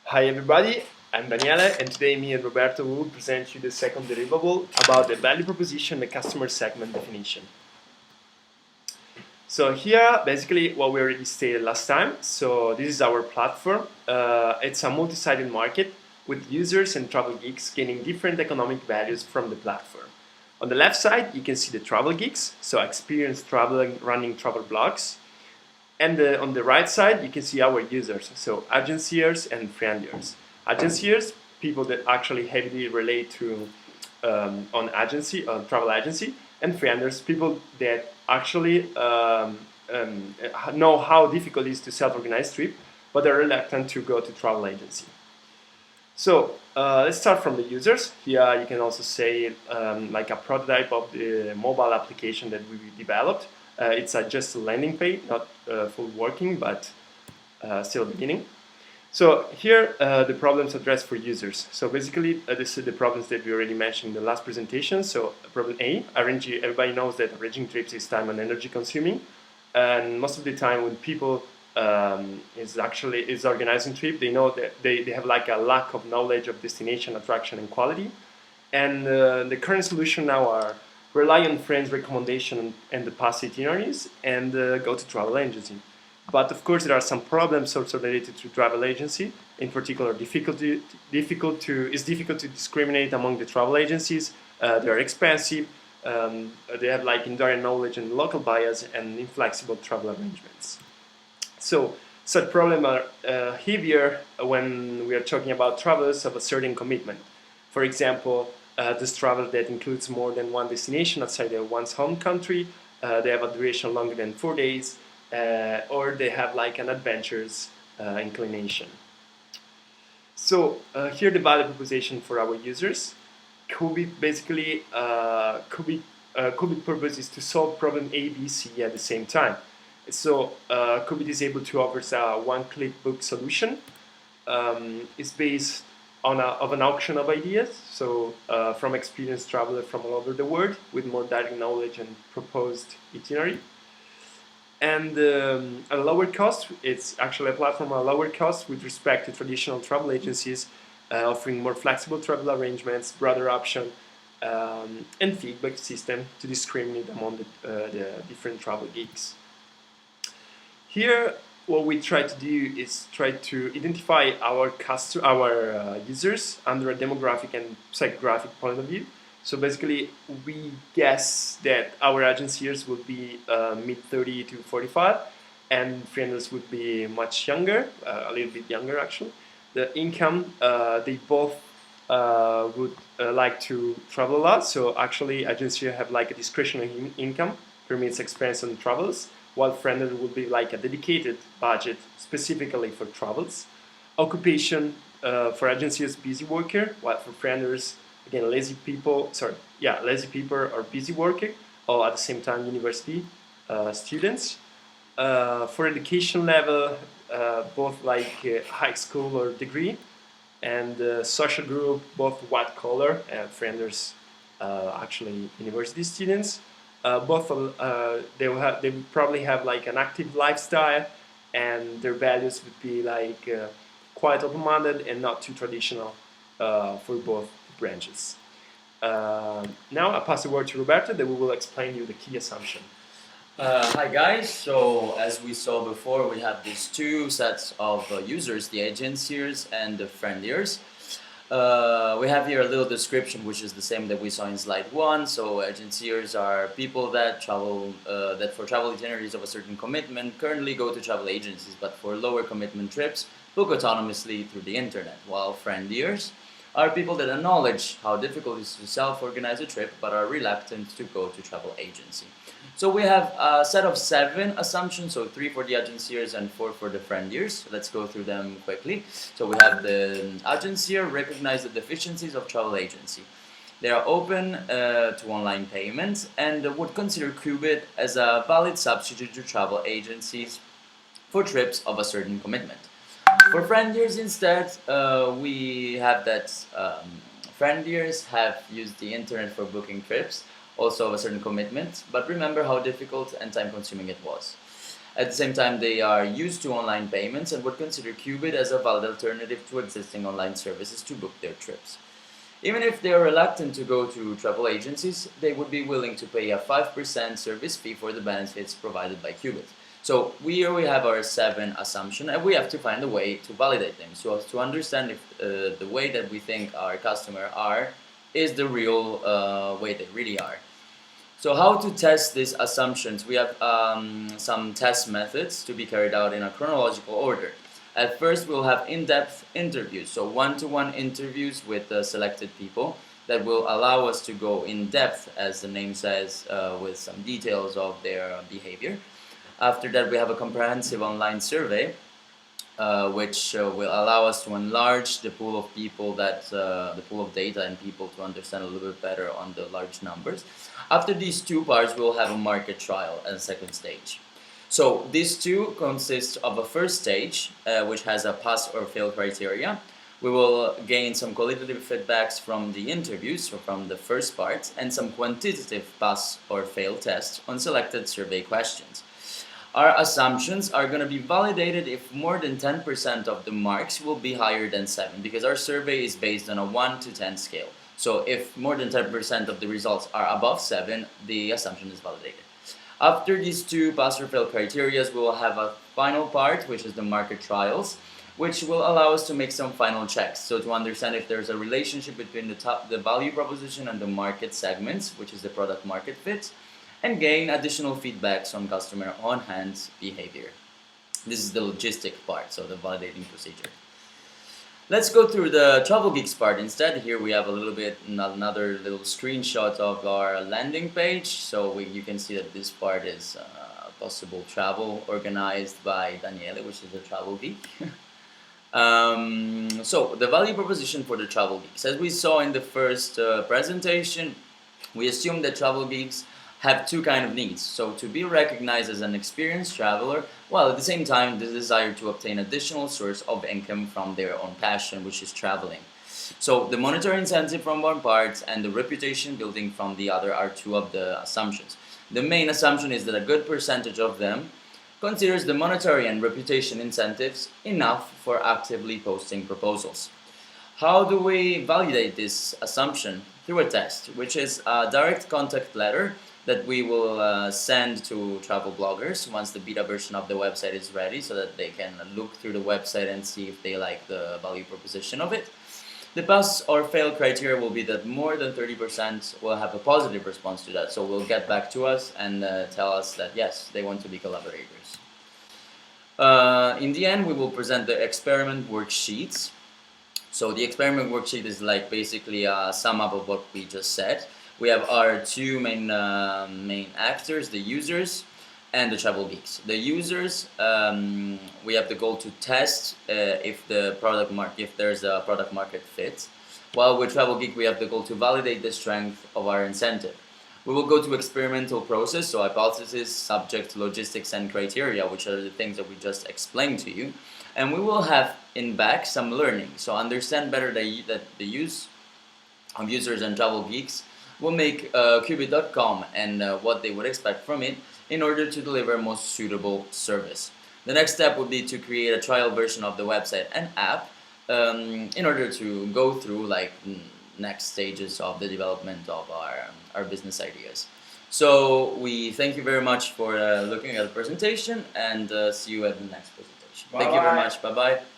Hi everybody, I'm Daniele and today me and Roberto will present you the second deliverable about the value proposition and customer segment definition. So here basically what we already stated last time, so this is our platform. It's a multi-sided market with users and travel geeks gaining different economic values from the platform. On the left side you can see the travel geeks, so experienced traveling running travel blogs. And on the right side, you can see our users, so agenciers and friendiers. Agenciers, people that actually heavily relate to on travel agency, and frienders, people that actually know how difficult it is to self-organize trip, but are reluctant to go to travel agency. So let's start from the users. Here you can also say like a prototype of the mobile application that we developed. It's just a landing page, not full working, but still beginning. So here the problems addressed for users. So basically this is the problems that we already mentioned in the last presentation. So problem A, everybody knows that arranging trips is time and energy consuming. And most of the time when people is organizing trip, they know that they have like a lack of knowledge of destination, attraction and quality. And the current solution now are rely on friends' recommendation and the past itineraries and go to travel agency. But of course, there are some problems also related to travel agency. In particular, difficult to discriminate among the travel agencies. They are expensive. They have like indirect knowledge and local bias and inflexible travel arrangements. So such problems are heavier when we are talking about travelers of a certain commitment. For example, this travel that includes more than one destination outside of one's home country, they have a duration longer than 4 days, or they have like an adventurous inclination. So here the value proposition for our users. KOOBit basically, KOOBit purpose is to solve problem A, B, C at the same time. So KOOBit is able to offer a one-click book solution. It's based on an auction of ideas, so from experienced travelers from all over the world with more direct knowledge and proposed itinerary. And at a lower cost, it's actually a platform at a lower cost with respect to traditional travel agencies, offering more flexible travel arrangements, broader option, and feedback system to discriminate among the different travel geeks. Here, what we try to do is try to identify our users under a demographic and psychographic point of view. So basically, we guess that our agenciers would be mid-30 to 45, and frienders would be much younger, a little bit younger actually. The income, they both would like to travel a lot. So actually, agencies have like a discretionary income, permits expense on travels, while friendly would be like a dedicated budget specifically for travels. Occupation for agencies, busy worker, while for frienders, again, lazy people or busy worker, or at the same time university students. For education level, both like high school or degree, and social group, both white collar and frienders, actually university students. Both they would probably have like an active lifestyle, and their values would be like quite open-minded and not too traditional for both branches. Now I pass the word to Roberto, that we will explain you the key assumption. Hi guys, so as we saw before, we have these two sets of users, the agenciers and the friendiers. We have here a little description which is the same that we saw in slide 1. So agenciers are people that travel, that for travel itineraries of a certain commitment currently go to travel agencies, but for lower commitment trips book autonomously through the internet, while friendiers are people that acknowledge how difficult it is to self-organize a trip but are reluctant to go to travel agency. So we have a set of 7 assumptions, so 3 for the agenciers and 4 for the friendiers. Let's go through them quickly. So we have the agencier recognize the deficiencies of travel agency. They are open to online payments and would consider KOOBit as a valid substitute to travel agencies for trips of a certain commitment. For friendiers instead, we have that friendiers have used the internet for booking trips, also of a certain commitment, but remember how difficult and time-consuming it was. At the same time, they are used to online payments and would consider KOOBit as a valid alternative to existing online services to book their trips. Even if they are reluctant to go to travel agencies, they would be willing to pay a 5% service fee for the benefits provided by KOOBit. So here we have our 7 assumptions, and we have to find a way to validate them. So to understand if the way that we think our customer are is the real way they really are. So how to test these assumptions? We have some test methods to be carried out in a chronological order. At first, we'll have in-depth interviews, so one-to-one interviews with selected people that will allow us to go in depth, as the name says, with some details of their behavior. After that, we have a comprehensive online survey, which will allow us to enlarge the pool of people the pool of data and people to understand a little bit better on the large numbers. After these 2 parts, we'll have a market trial as a second stage. So these 2 consist of a first stage, which has a pass or fail criteria. We will gain some qualitative feedbacks from the interviews, or from the first part, and some quantitative pass or fail tests on selected survey questions. Our assumptions are going to be validated if more than 10% of the marks will be higher than 7, because our survey is based on a 1 to 10 scale. So if more than 10% of the results are above 7, the assumption is validated. After these 2 pass or fail criteria, we will have a final part, which is the market trials, which will allow us to make some final checks. So to understand if there's a relationship between the value proposition and the market segments, which is the product market fit, and gain additional feedbacks on customer on-hand behavior. This is the logistic part, so the validating procedure. Let's go through the Travel Geeks part instead. Here we have another little screenshot of our landing page. So you can see that this part is possible travel organized by Daniele, which is a travel geek. So the value proposition for the travel geeks. As we saw in the first presentation, we assume that travel geeks have 2 kinds of needs. So to be recognized as an experienced traveler, while at the same time the desire to obtain additional source of income from their own passion, which is traveling. So the monetary incentive from one part and the reputation building from the other are 2 of the assumptions. The main assumption is that a good percentage of them considers the monetary and reputation incentives enough for actively posting proposals. How do we validate this assumption? Through a test, which is a direct contact letter that we will send to travel bloggers once the beta version of the website is ready, so that they can look through the website and see if they like the value proposition of it. The pass or fail criteria will be that more than 30% will have a positive response to that, so will get back to us and tell us that yes, they want to be collaborators. In the end, we will present the experiment worksheets. So the experiment worksheet is like basically a sum up of what we just said. We have our 2 main actors, the users and the travel geeks. The users, we have the goal to test if there's a product market fit. While with travel geek, we have the goal to validate the strength of our incentive. We will go to experimental process, so hypothesis, subject, logistics, and criteria, which are the things that we just explained to you. And we will have in back some learning, so understand better that the use of users and travel geeks will make KOOBit.com and what they would expect from it in order to deliver most suitable service. The next step would be to create a trial version of the website and app in order to go through like next stages of the development of our business ideas. So we thank you very much for looking at the presentation, and see you at the next presentation. Thank you very much. Bye-bye.